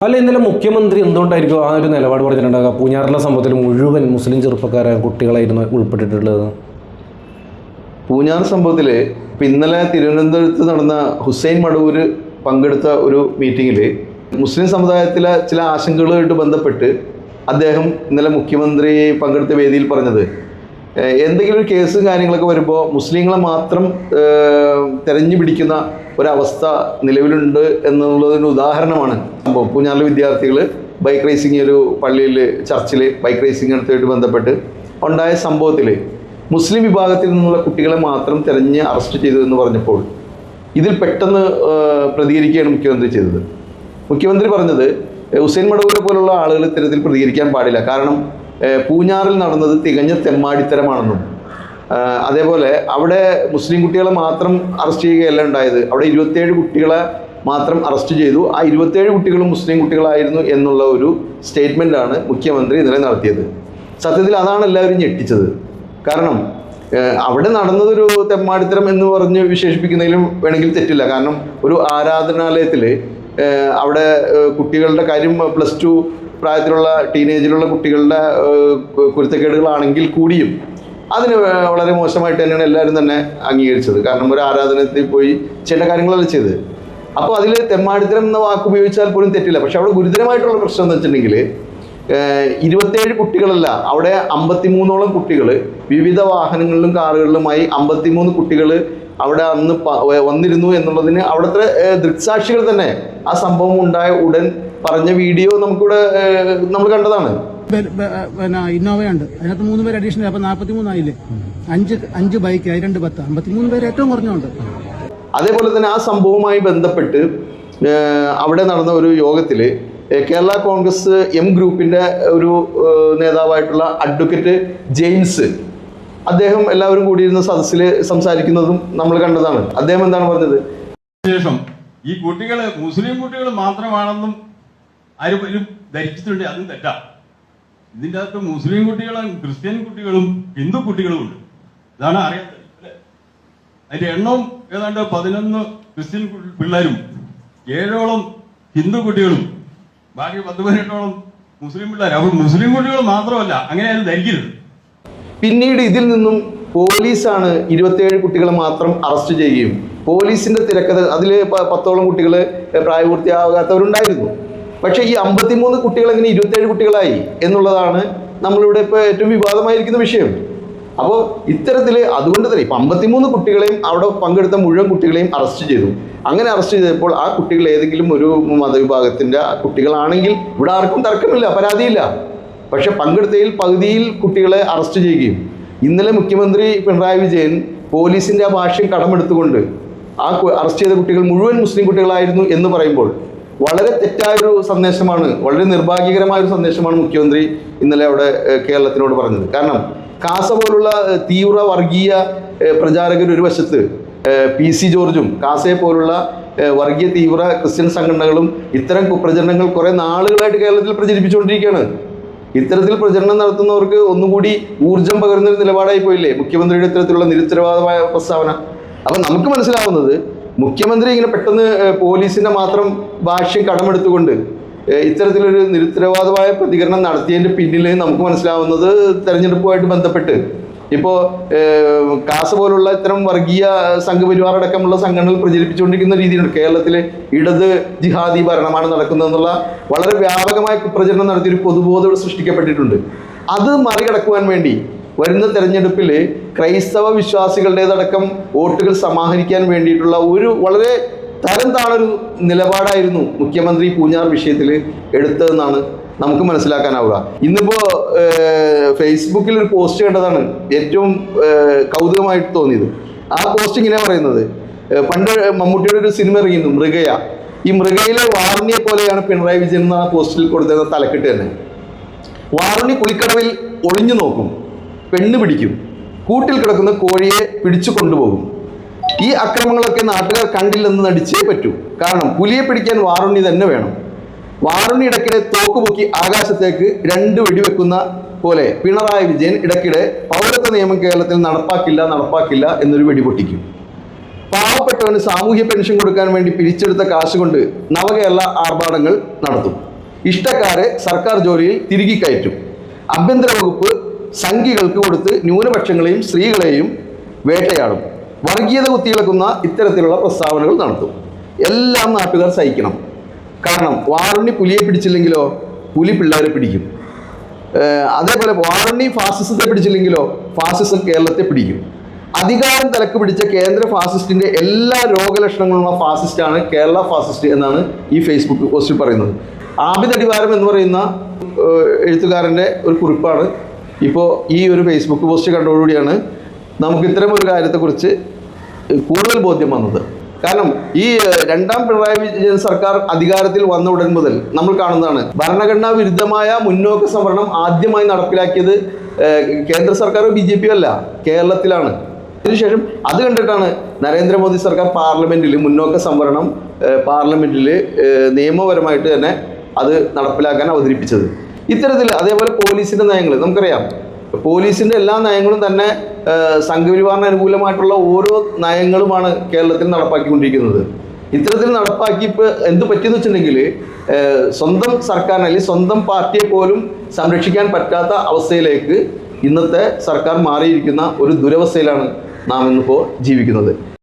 അല്ല, ഇന്നലെ മുഖ്യമന്ത്രി എന്തുകൊണ്ടായിരിക്കും ആ ഒരു നിലപാട് പറഞ്ഞിട്ടുണ്ടാകുക? പൂഞ്ഞാറിലെ സംഭവത്തിൽ മുഴുവൻ മുസ്ലിം ചെറുപ്പക്കാരെ കുട്ടികളായിരുന്നു ഉൾപ്പെട്ടിട്ടുള്ളത്. പൂഞ്ഞാർ സംഭവത്തിൽ ഇപ്പം ഇന്നലെ തിരുവനന്തപുരത്ത് നടന്ന ഹുസൈൻ മടവൂര് പങ്കെടുത്ത ഒരു മീറ്റിങ്ങിൽ മുസ്ലിം സമുദായത്തിലെ ചില ആശങ്കകളുമായിട്ട് ബന്ധപ്പെട്ട് അദ്ദേഹം ഇന്നലെ മുഖ്യമന്ത്രി പങ്കെടുത്ത വേദിയിൽ പറഞ്ഞത്, എന്തെങ്കിലും ഒരു കേസും കാര്യങ്ങളൊക്കെ വരുമ്പോൾ മുസ്ലിങ്ങളെ മാത്രം തെരഞ്ഞു പിടിക്കുന്ന ഒരവസ്ഥ നിലവിലുണ്ട് എന്നുള്ളതിന് ഉദാഹരണമാണ് സംഭവം. പൂഞ്ഞാറിലെ വിദ്യാർത്ഥികൾ ബൈക്ക് റേസിംഗ്, ഒരു പള്ളിയിൽ ചർച്ചിൽ ബൈക്ക് റേസിംഗ് നടത്തിയിട്ട് ബന്ധപ്പെട്ട് ഉണ്ടായ സംഭവത്തിൽ മുസ്ലിം വിഭാഗത്തിൽ നിന്നുള്ള കുട്ടികളെ മാത്രം തെരഞ്ഞ് അറസ്റ്റ് ചെയ്തു എന്ന് പറഞ്ഞപ്പോൾ ഇതിൽ പെട്ടെന്ന് പ്രതികരിക്കുകയാണ് മുഖ്യമന്ത്രി ചെയ്തത്. മുഖ്യമന്ത്രി പറഞ്ഞത്, ഹുസൈൻ മടവൂരെ പോലുള്ള ആളുകൾ ഇത്തരത്തിൽ പ്രതികരിക്കാൻ പാടില്ല, കാരണം പൂഞ്ഞാറിൽ നടന്നത് തികഞ്ഞ തെമ്മാടിത്തരമാണെന്നും അതേപോലെ അവിടെ മുസ്ലിം കുട്ടികളെ മാത്രം അറസ്റ്റ് ചെയ്യുകയല്ല ഉണ്ടായത്, അവിടെ 27 കുട്ടികളെ മാത്രം അറസ്റ്റ് ചെയ്തു, ആ 27 കുട്ടികളും മുസ്ലിം കുട്ടികളായിരുന്നു എന്നുള്ള ഒരു സ്റ്റേറ്റ്മെൻറ്റാണ് മുഖ്യമന്ത്രി ഇന്നലെ നടത്തിയത്. സത്യത്തിൽ അതാണ് എല്ലാവരും ഞെട്ടിച്ചത്. കാരണം അവിടെ നടന്നതൊരു തെമ്മാടിത്തരം എന്ന് പറഞ്ഞ് വിശേഷിപ്പിക്കുന്നതിലും വേണമെങ്കിൽ തെറ്റില്ല. കാരണം ഒരു ആരാധനാലയത്തിൽ അവിടെ കുട്ടികളുടെ കാര്യം +2 പ്രായത്തിലുള്ള ടീനേജിലുള്ള കുട്ടികളുടെ കുരുത്തക്കേടുകളാണെങ്കിൽ കൂടിയും അതിന് വളരെ മോശമായിട്ട് തന്നെയാണ് എല്ലാവരും തന്നെ അംഗീകരിച്ചത്. കാരണം ഒരു ആരാധനത്തിൽ പോയി ചെയ്യേണ്ട കാര്യങ്ങളല്ല ചെയ്തത്. അപ്പോൾ അതിൽ തെമ്മാടിത്തരം എന്ന വാക്ക് ഉപയോഗിച്ചാൽ പോലും തെറ്റില്ല. പക്ഷെ അവിടെ ഗുരുതരമായിട്ടുള്ള പ്രശ്നം എന്ന് വെച്ചിട്ടുണ്ടെങ്കിൽ 27 കുട്ടികളല്ല, അവിടെ 53ഓളം കുട്ടികൾ വിവിധ വാഹനങ്ങളിലും കാറുകളിലുമായി 53 കുട്ടികൾ അവിടെ അന്ന് വന്നിരുന്നു എന്നുള്ളതിന് അവിടുത്തെ ദൃക്സാക്ഷികൾ തന്നെ ആ സംഭവം ഉണ്ടായ ഉടൻ പറഞ്ഞ വീഡിയോ നമുക്കിവിടെ നമ്മൾ കണ്ടതാണ്. ഇന്നോവയുണ്ട്, അതിനകത്ത് 3 പേര് അഡീഷണൽ, അപ്പൊ 43 ആയില്ലേ. 5 ബൈക്ക്, 2 ബത്ത്, 53 പേര് ഏറ്റവും കുറഞ്ഞുണ്ട്. അതേപോലെ തന്നെ ആ സംഭവവുമായി ബന്ധപ്പെട്ട് അവിടെ നടന്ന ഒരു യോഗത്തിൽ കേരള കോൺഗ്രസ് എം ഗ്രൂപ്പിന്റെ ഒരു നേതാവായിട്ടുള്ള അഡ്വക്കേറ്റ് ജെയിംസ്, അദ്ദേഹം എല്ലാവരും കൂടിയിരുന്ന സദസ്സിൽ സംസാരിക്കുന്നതും നമ്മൾ കണ്ടതാണ്. അദ്ദേഹം എന്താണ് പറഞ്ഞത്? ശേഷം ഈ കുട്ടികള് മുസ്ലിം കുട്ടികൾ മാത്രമാണെന്നും ആരും ധരിച്ചിട്ടുണ്ട്, അതും തെറ്റാ. ഇതിൻ്റെ അകത്ത് മുസ്ലിം കുട്ടികളും ക്രിസ്ത്യൻ കുട്ടികളും ഹിന്ദു കുട്ടികളും ഉണ്ട്. ഇതാണ് അറിയാത്തത്. അതിന്റെ എണ്ണവും ഏതാണ്ട് 11 ക്രിസ്ത്യൻ പിള്ളേരും 7ഓളം ഹിന്ദു കുട്ടികളും ബാക്കി 10-18ഓളം മുസ്ലിം പിള്ളേർ. അപ്പോൾ മുസ്ലിം കുട്ടികൾ മാത്രമല്ല, അങ്ങനെ ആരും ധരിക്കരുത്. പിന്നീട് ഇതിൽ നിന്നും പോലീസാണ് 27 കുട്ടികളെ മാത്രം അറസ്റ്റ് ചെയ്യുകയും പോലീസിന്റെ തിരക്കഥ, അതിൽ 10ഓളം കുട്ടികൾ പ്രായപൂർത്തിയാകാത്തവരുണ്ടായിരുന്നു. പക്ഷേ ഈ 53 കുട്ടികൾ എങ്ങനെ 27 കുട്ടികളായി എന്നുള്ളതാണ് നമ്മളിവിടെ ഇപ്പോൾ ഏറ്റവും വിവാദമായിരിക്കുന്ന വിഷയം. അപ്പോൾ ഇത്തരത്തിൽ അതുകൊണ്ട് തന്നെ ഇപ്പം 53 കുട്ടികളെയും അവിടെ പങ്കെടുത്ത മുഴുവൻ കുട്ടികളെയും അറസ്റ്റ് ചെയ്തു. അങ്ങനെ അറസ്റ്റ് ചെയ്തപ്പോൾ ആ കുട്ടികൾ ഏതെങ്കിലും ഒരു മതവിഭാഗത്തിൻ്റെ കുട്ടികളാണെങ്കിൽ ഇവിടെ ആർക്കും തർക്കമില്ല, പരാതിയില്ല. പക്ഷെ പങ്കെടുത്തതിൽ പകുതിയിൽ കുട്ടികളെ അറസ്റ്റ് ചെയ്യുകയും ഇന്നലെ മുഖ്യമന്ത്രി പിണറായി വിജയൻ പോലീസിൻ്റെ ആ ഭാഷ്യം കടമെടുത്തുകൊണ്ട് ആ അറസ്റ്റ് ചെയ്ത കുട്ടികൾ മുഴുവൻ മുസ്ലിം കുട്ടികളായിരുന്നു എന്ന് പറയുമ്പോൾ വളരെ തെറ്റായൊരു സന്ദേശമാണ്, വളരെ നിർഭാഗ്യകരമായൊരു സന്ദേശമാണ് മുഖ്യമന്ത്രി ഇന്നലെ അവിടെ കേരളത്തിനോട് പറഞ്ഞത്. കാരണം കാസ പോലുള്ള തീവ്ര വർഗീയ പ്രചാരകർ ഒരു വശത്ത്, PC ജോർജും കാസയെ പോലുള്ള വർഗീയ തീവ്ര ക്രിസ്ത്യൻ സംഘടനകളും ഇത്തരം കുപ്രചരണങ്ങൾ കുറേ നാളുകളായിട്ട് കേരളത്തിൽ പ്രചരിപ്പിച്ചുകൊണ്ടിരിക്കുകയാണ്. ഇത്തരത്തിൽ പ്രചരണം നടത്തുന്നവർക്ക് ഒന്നുകൂടി ഊർജം പകരുന്നൊരു നിലപാടായി പോയില്ലേ മുഖ്യമന്ത്രിയുടെ ഇത്തരത്തിലുള്ള നിരുത്തരവാദമായ പ്രസ്താവന? അപ്പം നമുക്ക് മനസ്സിലാവുന്നത്, മുഖ്യമന്ത്രി ഇങ്ങനെ പെട്ടെന്ന് പോലീസിന്റെ മാത്രം ഭാഷ്യം കടമെടുത്തുകൊണ്ട് ഇത്തരത്തിലൊരു നിരുത്തരവാദമായ പ്രതികരണം നടത്തിയതിൻ്റെ പിന്നിൽ നമുക്ക് മനസ്സിലാവുന്നത് തെരഞ്ഞെടുപ്പുമായിട്ട് ബന്ധപ്പെട്ട് ഇപ്പോൾ കാസ പോലുള്ള ഇത്തരം വർഗീയ സംഘപരിവാർ അടക്കമുള്ള സംഘടനകൾ പ്രചരിപ്പിച്ചുകൊണ്ടിരിക്കുന്ന രീതിയിലുണ്ട്. കേരളത്തിലെ ഇടത് ജിഹാദി ഭരണമാണ് നടക്കുന്നതെന്നുള്ള വളരെ വ്യാപകമായ പ്രചരണം നടത്തിയൊരു പൊതുബോധം സൃഷ്ടിക്കപ്പെട്ടിട്ടുണ്ട്. അത് മറികടക്കുവാൻ വേണ്ടി വരുന്ന തെരഞ്ഞെടുപ്പിൽ ക്രൈസ്തവ വിശ്വാസികളുടേതടക്കം വോട്ടുകൾ സമാഹരിക്കാൻ വേണ്ടിയിട്ടുള്ള ഒരു വളരെ തരം താണൊരു നിലപാടായിരുന്നു മുഖ്യമന്ത്രി പൂഞ്ഞാർ വിഷയത്തിൽ എടുത്തതെന്നാണ് നമുക്ക് മനസ്സിലാക്കാനാവുക. ഇന്നിപ്പോൾ ഫേസ്ബുക്കിൽ ഒരു പോസ്റ്റ് കണ്ടതാണ് ഏറ്റവും കൗതുകമായിട്ട് തോന്നിയത്. ആ പോസ്റ്റ് ഇങ്ങനെ പറയുന്നത്, പണ്ട് മമ്മൂട്ടിയുടെ ഒരു സിനിമ ഇറങ്ങിയിരുന്നു മൃഗയ. ഈ മൃഗയിലെ വാറുണ്ണിയെ പോലെയാണ് പിണറായി വിജയൻ എന്ന പോസ്റ്റിൽ കൊടുത്തത് തലക്കെട്ട് തന്നെ. വാറുണ്ണി കുളിക്കടവിൽ ഒളിഞ്ഞു നോക്കും, പെണ്ണ് പിടിക്കും, കൂട്ടിൽ കിടക്കുന്ന കോഴിയെ പിടിച്ചു കൊണ്ടുപോകും. ഈ അക്രമങ്ങളൊക്കെ നാട്ടുകാർ കണ്ടില്ലെന്ന് നടിച്ചേ പറ്റൂ. കാരണം പുലിയെ പിടിക്കാൻ വാറുണ്ണി തന്നെ വേണം. വാറുണ്ണി ഇടയ്ക്കിടെ തോക്കുപൊക്കി ആകാശത്തേക്ക് 2 വെടിവെക്കുന്ന പോലെ പിണറായി വിജയൻ ഇടയ്ക്കിടെ പൗരത്വ നിയമം കേരളത്തിൽ നടപ്പാക്കില്ല എന്നൊരു വെടിപൊട്ടിക്കും. പാവപ്പെട്ടവന് സാമൂഹ്യ പെൻഷൻ കൊടുക്കാൻ വേണ്ടി പിരിച്ചെടുത്ത കാശ് കൊണ്ട് നവകേരള ആർഭാടങ്ങൾ നടത്തും. ഇഷ്ടക്കാരെ സർക്കാർ ജോലിയിൽ തിരികെ കയറ്റും. ആഭ്യന്തര വകുപ്പ് സംഘികൾക്ക് കൊടുത്ത് ന്യൂനപക്ഷങ്ങളെയും സ്ത്രീകളെയും വേട്ടയാടും. വർഗീയത കുത്തിയിളക്കുന്ന ഇത്തരത്തിലുള്ള പ്രസ്താവനകൾ നടത്തും. എല്ലാം നാട്ടുകാർ സഹിക്കണം. കാരണം വാറുണ്ണി പുലിയെ പിടിച്ചില്ലെങ്കിലോ പുലി പിള്ളേരെ പിടിക്കും. അതേപോലെ വാറുണ്ണി ഫാസിസത്തെ പിടിച്ചില്ലെങ്കിലോ ഫാസിസം കേരളത്തെ പിടിക്കും. അധികാരം തലക്ക് പിടിച്ച കേന്ദ്ര ഫാസിസ്റ്റിന്റെ എല്ലാ രോഗലക്ഷണങ്ങളുള്ള ഫാസിസ്റ്റാണ് കേരള ഫാസിസ്റ്റ് എന്നാണ് ഈ ഫേസ്ബുക്ക് പോസ്റ്റിൽ പറയുന്നത്. ആബിദ് അടിവാരം എന്ന് പറയുന്ന എഴുത്തുകാരൻ്റെ ഒരു കുറിപ്പാണ് ഇപ്പോൾ ഈ ഒരു ഫേസ്ബുക്ക് പോസ്റ്റ് കണ്ടതോടുകൂടിയാണ് നമുക്ക് ഇത്തരം ഒരു കാര്യത്തെക്കുറിച്ച് കൂടുതൽ ബോധ്യം വന്നത്. കാരണം ഈ രണ്ടാം പിണറായി വിജയൻ സർക്കാർ അധികാരത്തിൽ വന്ന ഉടൻ മുതൽ നമ്മൾ കാണുന്നതാണ്, ഭരണഘടനാ വിരുദ്ധമായ മുന്നോക്ക സംവരണം ആദ്യമായി നടപ്പിലാക്കിയത് കേന്ദ്ര സർക്കാർ BJP അല്ല, കേരളത്തിലാണ്. അതിനുശേഷം അത് കണ്ടിട്ടാണ് നരേന്ദ്രമോദി സർക്കാർ പാർലമെന്റിൽ മുന്നോക്ക സംവരണം പാർലമെന്റിൽ നിയമപരമായിട്ട് തന്നെ അത് നടപ്പിലാക്കാൻ അവതരിപ്പിച്ചത്. ഇത്തരത്തിൽ അതേപോലെ പോലീസിന്റെ നയങ്ങൾ നമുക്കറിയാം. പോലീസിന്റെ എല്ലാ നയങ്ങളും തന്നെ സംഘപരിവാറിന് അനുകൂലമായിട്ടുള്ള ഓരോ നയങ്ങളുമാണ് കേരളത്തിൽ നടപ്പാക്കിക്കൊണ്ടിരിക്കുന്നത്. ഇത്തരത്തിൽ നടപ്പാക്കി ഇപ്പോൾ എന്ത് പറ്റിയെന്ന് വെച്ചിട്ടുണ്ടെങ്കിൽ സ്വന്തം സർക്കാരിന് അല്ലെങ്കിൽ സ്വന്തം പാർട്ടിയെ പോലും സംരക്ഷിക്കാൻ പറ്റാത്ത അവസ്ഥയിലേക്ക് ഇന്നത്തെ സർക്കാർ മാറിയിരിക്കുന്ന ഒരു ദുരവസ്ഥയിലാണ് നാം ഇന്നിപ്പോൾ ജീവിക്കുന്നത്.